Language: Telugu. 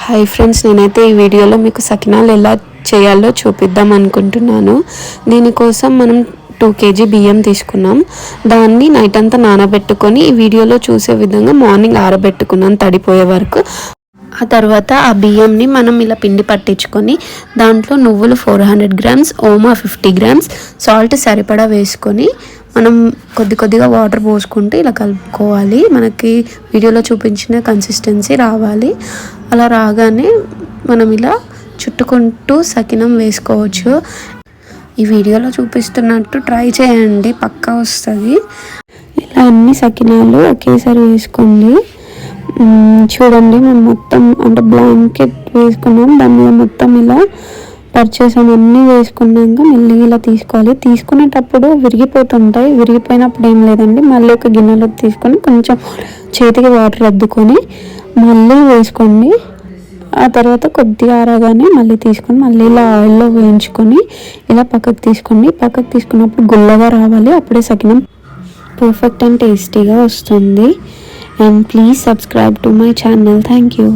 హాయ్ ఫ్రెండ్స్, నేనైతే ఈ వీడియోలో మీకు సకినాలు ఎలా చేయాలో చూపిద్దాం అనుకుంటున్నాను. దీనికోసం మనం 2 kg బియ్యం తీసుకున్నాం. దాన్ని నైట్ అంతా నానబెట్టుకొని ఈ వీడియోలో చూసే విధంగా మార్నింగ్ ఆరబెట్టుకున్నాం తడిపోయే వరకు. ఆ తర్వాత ఆ బియ్యంని మనం ఇలా పిండి పట్టించుకొని దాంట్లో నువ్వులు 400 grams, ఓమా 50 grams, సాల్ట్ సరిపడా వేసుకొని మనం కొద్దిగా వాటర్ పోసుకుంటే ఇలా కలుపుకోవాలి. మనకి వీడియోలో చూపించిన కన్సిస్టెన్సీ రావాలి. అలా రాగానే మనం ఇలా చుట్టుకుంటూ సకినం వేసుకోవచ్చు. ఈ వీడియోలో చూపిస్తున్నట్టు ట్రై చేయండి, పక్కా వస్తుంది. ఇలా అన్ని సకినాలు ఒకేసారి వేసుకోండి. చూడండి, మనం మొత్తం అంటే బ్లాంకెట్ వేసుకున్నాం, దాని మీద మొత్తం ఇలా పర్చేసాం. అన్నీ వేసుకున్నాక మెల్లిగా ఇలా తీసుకోవాలి. తీసుకునేటప్పుడు విరిగిపోతుంటాయి, విరిగిపోయినప్పుడు ఏం లేదండి, మళ్ళీ ఒక గిన్నెలోకి తీసుకొని కొంచెం చేతికి వాటర్ అద్దుకొని మళ్ళీ వేసుకోండి. ఆ తర్వాత కొద్దిగా ఆరగానే మళ్ళీ తీసుకొని మళ్ళీ ఇలా ఆయిల్లో వేయించుకొని ఇలా పక్కకు తీసుకోండి. పక్కకు తీసుకున్నప్పుడు గుల్లగా రావాలి, అప్పుడే సకినం పర్ఫెక్ట్ అండ్ టేస్టీగా వస్తుంది. And please subscribe to my channel. Thank you.